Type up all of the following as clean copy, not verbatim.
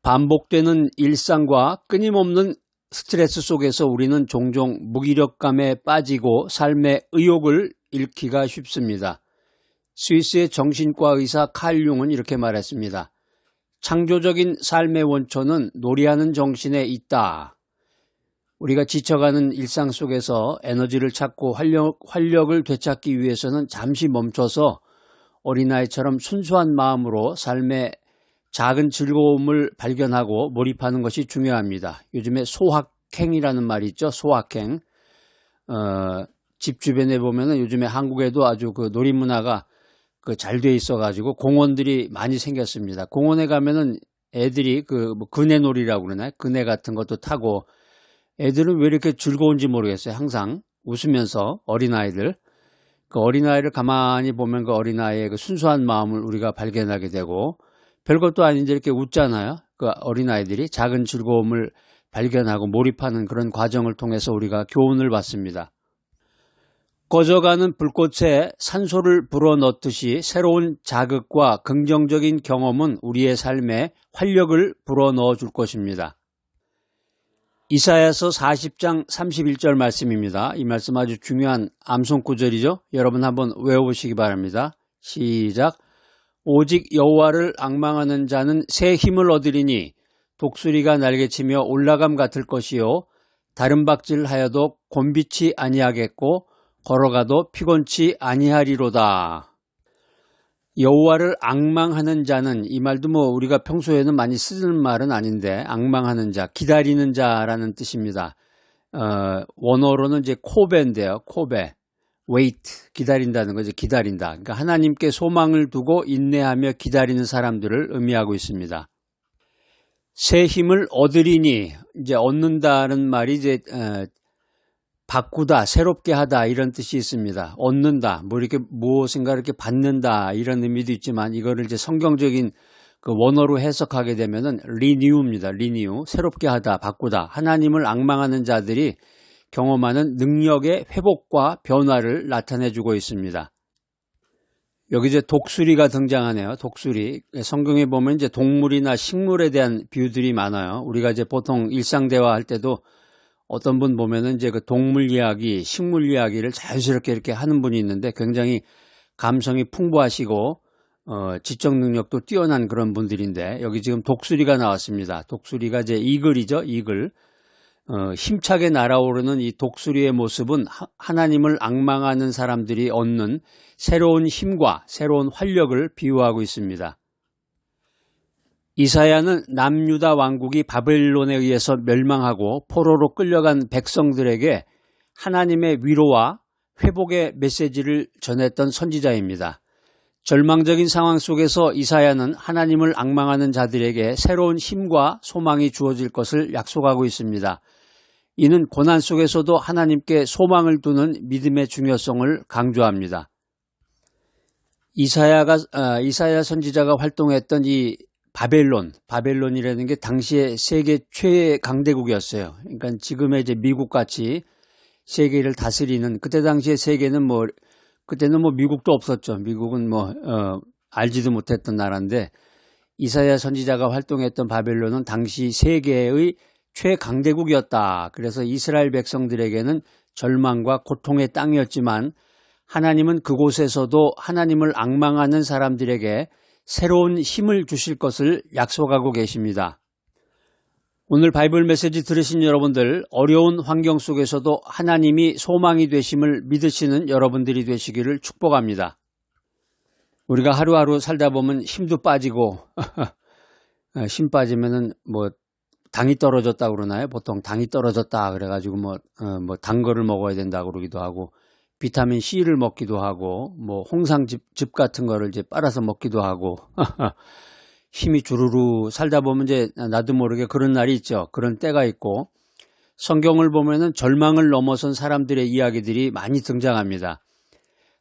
반복되는 일상과 끊임없는 스트레스 속에서 우리는 종종 무기력감에 빠지고 삶의 의욕을 잃기가 쉽습니다. 스위스의 정신과 의사 칼 융은 이렇게 말했습니다. 창조적인 삶의 원천은 놀이하는 정신에 있다. 우리가 지쳐가는 일상 속에서 에너지를 찾고 활력을 되찾기 위해서는 잠시 멈춰서 어린아이처럼 순수한 마음으로 삶의 작은 즐거움을 발견하고 몰입하는 것이 중요합니다. 요즘에 소확행이라는 말이 있죠. 소확행. 집 주변에 보면은 요즘에 한국에도 아주 그 놀이 문화가 잘 돼 있어가지고 공원들이 많이 생겼습니다. 공원에 가면은 애들이 뭐 그네놀이라고 그러나요? 그네 같은 것도 타고 애들은 왜 이렇게 즐거운지 모르겠어요. 항상 웃으면서 어린아이들. 그 어린아이를 가만히 보면 그 어린아이의 그 순수한 마음을 우리가 발견하게 되고 별것도 아닌데 이렇게 웃잖아요. 그 어린아이들이 작은 즐거움을 발견하고 몰입하는 그런 과정을 통해서 우리가 교훈을 받습니다. 꺼져가는 불꽃에 산소를 불어넣듯이 새로운 자극과 긍정적인 경험은 우리의 삶에 활력을 불어넣어 줄 것입니다. 이사야서 40장 31절 말씀입니다. 이 말씀 아주 중요한 암송 구절이죠. 여러분 한번 외워보시기 바랍니다. 시작. 오직 여호와를 앙망하는 자는 새 힘을 얻으리니 독수리가 날개치며 올라감 같을 것이요 다른 박질하여도 곤비치 아니하겠고 걸어가도 피곤치 아니하리로다. 여호와를 앙망하는 자는 이 말도 뭐 우리가 평소에는 많이 쓰는 말은 아닌데 앙망하는 자, 기다리는 자라는 뜻입니다. 원어로는 이제 코베인데요. 코베. wait, 기다린다는 거죠. 기다린다. 그러니까 하나님께 소망을 두고 인내하며 기다리는 사람들을 의미하고 있습니다. 새 힘을 얻으리니 이제 얻는다는 말이 이제 바꾸다, 새롭게 하다 이런 뜻이 있습니다. 얻는다, 뭐 이렇게 무엇인가 이렇게 받는다 이런 의미도 있지만 이거를 이제 성경적인 그 원어로 해석하게 되면은 renew입니다. renew, 새롭게 하다, 바꾸다. 하나님을 앙망하는 자들이 경험하는 능력의 회복과 변화를 나타내주고 있습니다. 여기 이제 독수리가 등장하네요. 독수리. 성경에 보면 이제 동물이나 식물에 대한 비유들이 많아요. 우리가 이제 보통 일상 대화할 때도 어떤 분 보면은 이제 그 동물 이야기, 식물 이야기를 자연스럽게 이렇게 하는 분이 있는데 굉장히 감성이 풍부하시고 지적 능력도 뛰어난 그런 분들인데 여기 지금 독수리가 나왔습니다. 독수리가 이제 이글이죠. 이글. 힘차게 날아오르는 이 독수리의 모습은 하나님을 앙망하는 사람들이 얻는 새로운 힘과 새로운 활력을 비유하고 있습니다. 이사야는 남유다 왕국이 바벨론에 의해서 멸망하고 포로로 끌려간 백성들에게 하나님의 위로와 회복의 메시지를 전했던 선지자입니다. 절망적인 상황 속에서 이사야는 하나님을 앙망하는 자들에게 새로운 힘과 소망이 주어질 것을 약속하고 있습니다. 이는 고난 속에서도 하나님께 소망을 두는 믿음의 중요성을 강조합니다. 이사야 선지자가 활동했던 이 바벨론이라는 게 당시에 세계 최애 강대국이었어요. 그러니까 지금의 이제 미국같이 세계를 다스리는 그때 당시에 세계는 그때는 미국도 없었죠. 미국은 알지도 못했던 나라인데 이사야 선지자가 활동했던 바벨론은 당시 세계의 최강대국이었다. 그래서 이스라엘 백성들에게는 절망과 고통의 땅이었지만 하나님은 그곳에서도 하나님을 앙망하는 사람들에게 새로운 힘을 주실 것을 약속하고 계십니다. 오늘 바이블 메시지 들으신 여러분들, 어려운 환경 속에서도 하나님이 소망이 되심을 믿으시는 여러분들이 되시기를 축복합니다. 우리가 하루하루 살다 보면 힘도 빠지고 힘 빠지면은 당이 떨어졌다고 그러나요? 보통 당이 떨어졌다 그래가지고 단 거를 먹어야 된다고 그러기도 하고 비타민 C를 먹기도 하고 홍상즙 같은 거를 이제 빨아서 먹기도 하고 힘이 주르르 살다 보면 이제 나도 모르게 그런 날이 있죠. 그런 때가 있고 성경을 보면은 절망을 넘어선 사람들의 이야기들이 많이 등장합니다.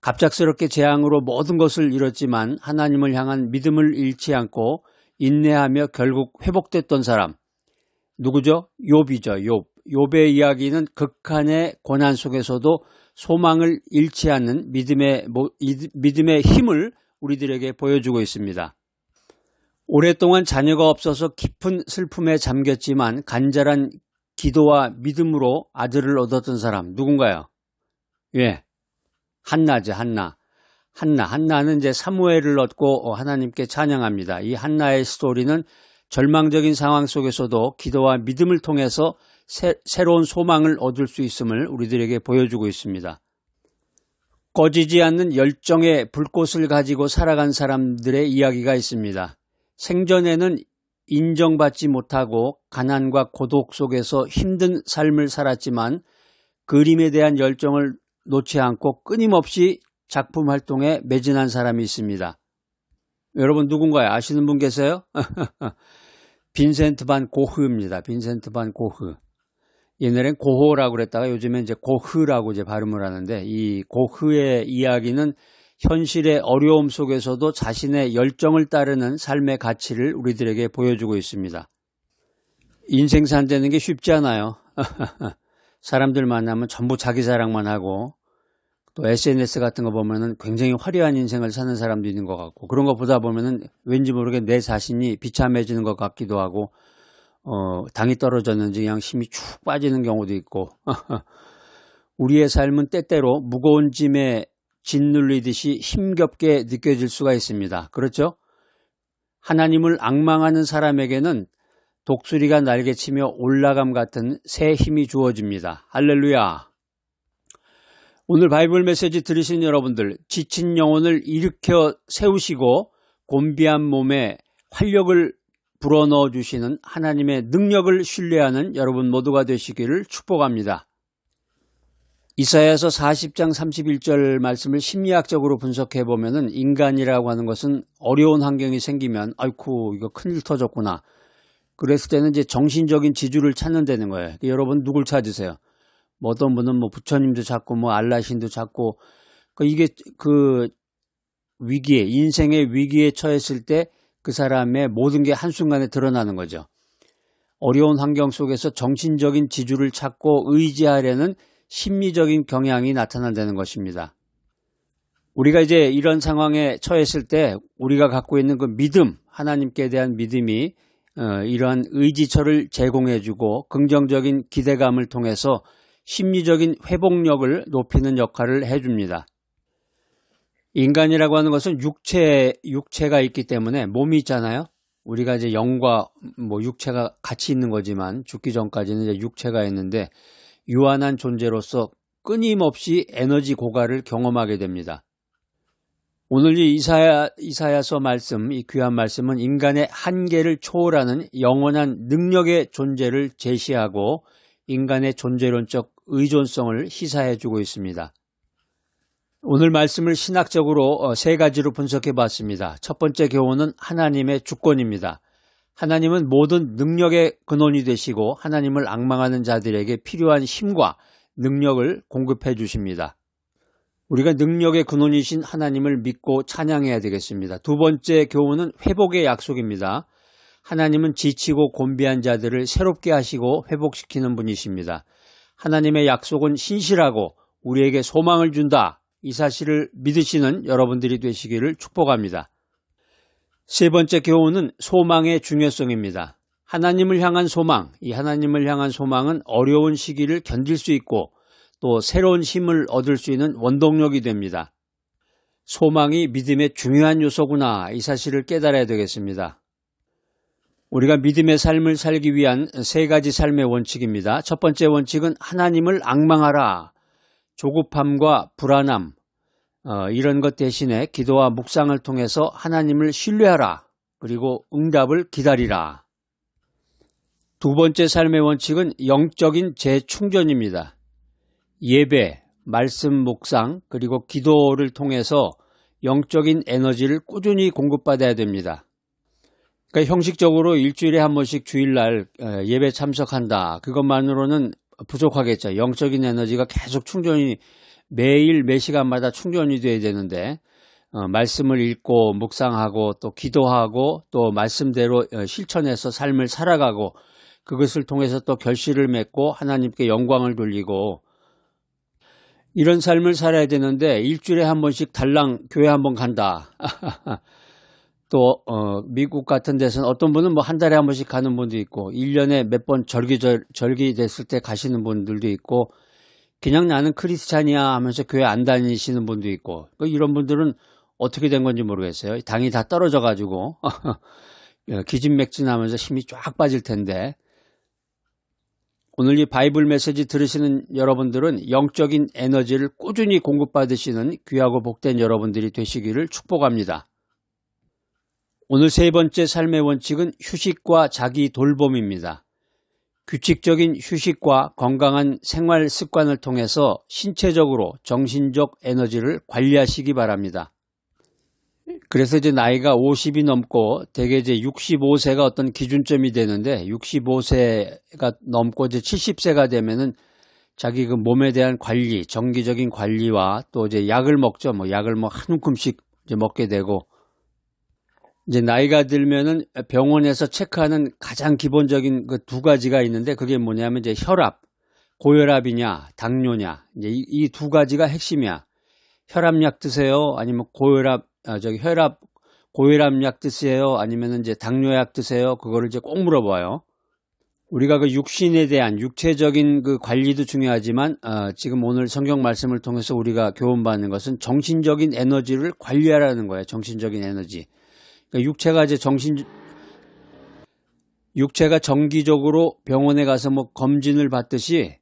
갑작스럽게 재앙으로 모든 것을 잃었지만 하나님을 향한 믿음을 잃지 않고 인내하며 결국 회복됐던 사람 누구죠? 욥이죠. 욥의 이야기는 극한의 고난 속에서도 소망을 잃지 않는 믿음의 힘을 우리들에게 보여주고 있습니다. 오랫동안 자녀가 없어서 깊은 슬픔에 잠겼지만 간절한 기도와 믿음으로 아들을 얻었던 사람 누군가요? 예, 한나죠. 한나는 이제 사무엘을 얻고 하나님께 찬양합니다. 이 한나의 스토리는 절망적인 상황 속에서도 기도와 믿음을 통해서 새로운 소망을 얻을 수 있음을 우리들에게 보여주고 있습니다. 꺼지지 않는 열정의 불꽃을 가지고 살아간 사람들의 이야기가 있습니다. 생전에는 인정받지 못하고 가난과 고독 속에서 힘든 삶을 살았지만 그림에 대한 열정을 놓지 않고 끊임없이 작품 활동에 매진한 사람이 있습니다. 여러분 누군가요? 아시는 분 계세요? 빈센트 반 고흐입니다. 빈센트 반 고흐. 옛날엔 고호라고 그랬다가 요즘엔 이제 고흐라고 이제 발음을 하는데, 이 고흐의 이야기는 현실의 어려움 속에서도 자신의 열정을 따르는 삶의 가치를 우리들에게 보여주고 있습니다. 인생 산다는 게 쉽지 않아요. 사람들 만나면 전부 자기 자랑만 하고, 또 SNS 같은 거 보면은 굉장히 화려한 인생을 사는 사람도 있는 것 같고, 그런 거 보다 보면은 왠지 모르게 내 자신이 비참해지는 것 같기도 하고, 당이 떨어졌는지 그냥 힘이 축 빠지는 경우도 있고, 우리의 삶은 때때로 무거운 짐에 짓눌리듯이 힘겹게 느껴질 수가 있습니다. 그렇죠? 하나님을 앙망하는 사람에게는 독수리가 날개치며 올라감 같은 새 힘이 주어집니다. 할렐루야. 오늘 바이블 메시지 들으신 여러분들, 지친 영혼을 일으켜 세우시고 곤비한 몸에 활력을 불어넣어 주시는 하나님의 능력을 신뢰하는 여러분 모두가 되시기를 축복합니다. 이사야서 40장 31절 말씀을 심리학적으로 분석해 보면은 인간이라고 하는 것은 어려운 환경이 생기면 아이쿠 이거 큰일 터졌구나. 그랬을 때는 이제 정신적인 지주를 찾는다는 거예요. 여러분 누굴 찾으세요? 뭐 어떤 분은 뭐 부처님도 찾고 뭐 알라신도 찾고, 이게 그 위기에, 인생의 위기에 처했을 때 그 사람의 모든 게 한순간에 드러나는 거죠. 어려운 환경 속에서 정신적인 지주를 찾고 의지하려는 심리적인 경향이 나타난다는 것입니다. 우리가 이제 이런 상황에 처했을 때 우리가 갖고 있는 그 믿음, 하나님께 대한 믿음이 이러한 의지처를 제공해주고 긍정적인 기대감을 통해서 심리적인 회복력을 높이는 역할을 해줍니다. 인간이라고 하는 것은 육체가 있기 때문에 몸이 있잖아요. 우리가 이제 영과 뭐 육체가 같이 있는 거지만 죽기 전까지는 이제 육체가 있는데 유한한 존재로서 끊임없이 에너지 고갈을 경험하게 됩니다. 오늘 이 이사야서 말씀, 이 귀한 말씀은 인간의 한계를 초월하는 영원한 능력의 존재를 제시하고 인간의 존재론적 의존성을 시사해주고 있습니다. 오늘 말씀을 신학적으로 세 가지로 분석해 봤습니다. 첫 번째 교훈은 하나님의 주권입니다. 하나님은 모든 능력의 근원이 되시고 하나님을 앙망하는 자들에게 필요한 힘과 능력을 공급해 주십니다. 우리가 능력의 근원이신 하나님을 믿고 찬양해야 되겠습니다. 두 번째 교훈은 회복의 약속입니다. 하나님은 지치고 곤비한 자들을 새롭게 하시고 회복시키는 분이십니다. 하나님의 약속은 신실하고 우리에게 소망을 준다. 이 사실을 믿으시는 여러분들이 되시기를 축복합니다. 세 번째 교훈은 소망의 중요성입니다. 하나님을 향한 소망, 이 하나님을 향한 소망은 어려운 시기를 견딜 수 있고 또 새로운 힘을 얻을 수 있는 원동력이 됩니다. 소망이 믿음의 중요한 요소구나, 이 사실을 깨달아야 되겠습니다. 우리가 믿음의 삶을 살기 위한 세 가지 삶의 원칙입니다. 첫 번째 원칙은 하나님을 앙망하라. 조급함과 불안함, 이런 것 대신에 기도와 묵상을 통해서 하나님을 신뢰하라. 그리고 응답을 기다리라. 두 번째 삶의 원칙은 영적인 재충전입니다. 예배, 말씀 묵상, 그리고 기도를 통해서 영적인 에너지를 꾸준히 공급받아야 됩니다. 그러니까 형식적으로 일주일에 한 번씩 주일날 예배 참석한다. 그것만으로는 부족하겠죠. 영적인 에너지가 계속 충전이 매일 매 시간마다 충전이 돼야 되는데 말씀을 읽고 묵상하고 또 기도하고 또 말씀대로 실천해서 삶을 살아가고 그것을 통해서 또 결실을 맺고 하나님께 영광을 돌리고 이런 삶을 살아야 되는데 일주일에 한 번씩 달랑 교회 한 번 간다. 또 미국 같은 데서는 어떤 분은 뭐 한 달에 한 번씩 가는 분도 있고 1년에 몇 번 절기 됐을 때 가시는 분들도 있고 그냥 나는 크리스찬이야 하면서 교회 안 다니시는 분도 있고 이런 분들은 어떻게 된 건지 모르겠어요. 당이 다 떨어져 가지고 기진맥진하면서 힘이 쫙 빠질 텐데 오늘 이 바이블 메시지 들으시는 여러분들은 영적인 에너지를 꾸준히 공급받으시는 귀하고 복된 여러분들이 되시기를 축복합니다. 오늘 세 번째 삶의 원칙은 휴식과 자기 돌봄입니다. 규칙적인 휴식과 건강한 생활 습관을 통해서 신체적으로 정신적 에너지를 관리하시기 바랍니다. 그래서 이제 나이가 50이 넘고 대개 이제 65세가 어떤 기준점이 되는데 65세가 넘고 이제 70세가 되면은 자기 그 몸에 대한 관리, 정기적인 관리와 또 이제 약을 먹죠. 뭐 약을 뭐 한 움큼씩 이제 먹게 되고 이제 나이가 들면은 병원에서 체크하는 가장 기본적인 그 두 가지가 있는데 그게 뭐냐면 이제 혈압, 고혈압이냐, 당뇨냐. 이제 이 두 가지가 핵심이야. 혈압약 드세요? 아니면 고혈압약 드세요? 아니면 이제 당뇨약 드세요? 그거를 이제 꼭 물어봐요. 우리가 그 육신에 대한 육체적인 그 관리도 중요하지만 지금 오늘 성경 말씀을 통해서 우리가 교훈받는 것은 정신적인 에너지를 관리하라는 거예요. 정신적인 에너지. 그러니까 육체가 정기적으로 병원에 가서 뭐 검진을 받듯이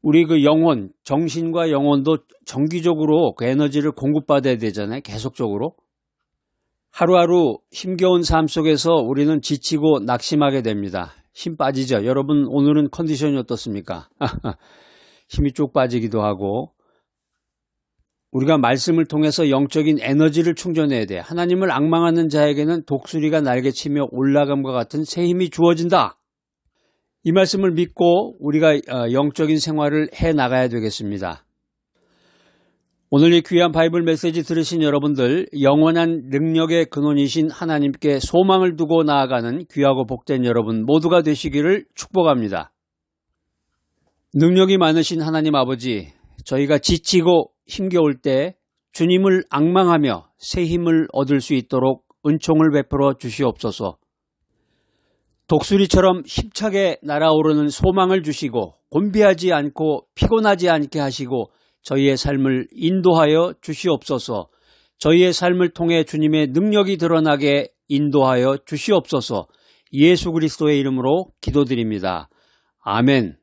우리 그 영혼, 정신과 영혼도 정기적으로 그 에너지를 공급받아야 되잖아요. 계속적으로. 하루하루 힘겨운 삶 속에서 우리는 지치고 낙심하게 됩니다. 힘 빠지죠. 여러분 오늘은 컨디션이 어떻습니까? 힘이 쭉 빠지기도 하고 우리가 말씀을 통해서 영적인 에너지를 충전해야 돼. 하나님을 앙망하는 자에게는 독수리가 날개치며 올라감과 같은 새 힘이 주어진다. 이 말씀을 믿고 우리가 영적인 생활을 해나가야 되겠습니다. 오늘 이 귀한 바이블 메시지 들으신 여러분들 영원한 능력의 근원이신 하나님께 소망을 두고 나아가는 귀하고 복된 여러분 모두가 되시기를 축복합니다. 능력이 많으신 하나님 아버지, 저희가 지치고 힘겨울 때 주님을 앙망하며 새 힘을 얻을 수 있도록 은총을 베풀어 주시옵소서. 독수리처럼 힘차게 날아오르는 소망을 주시고 곤비하지 않고 피곤하지 않게 하시고 저희의 삶을 인도하여 주시옵소서. 저희의 삶을 통해 주님의 능력이 드러나게 인도하여 주시옵소서. 예수 그리스도의 이름으로 기도드립니다. 아멘.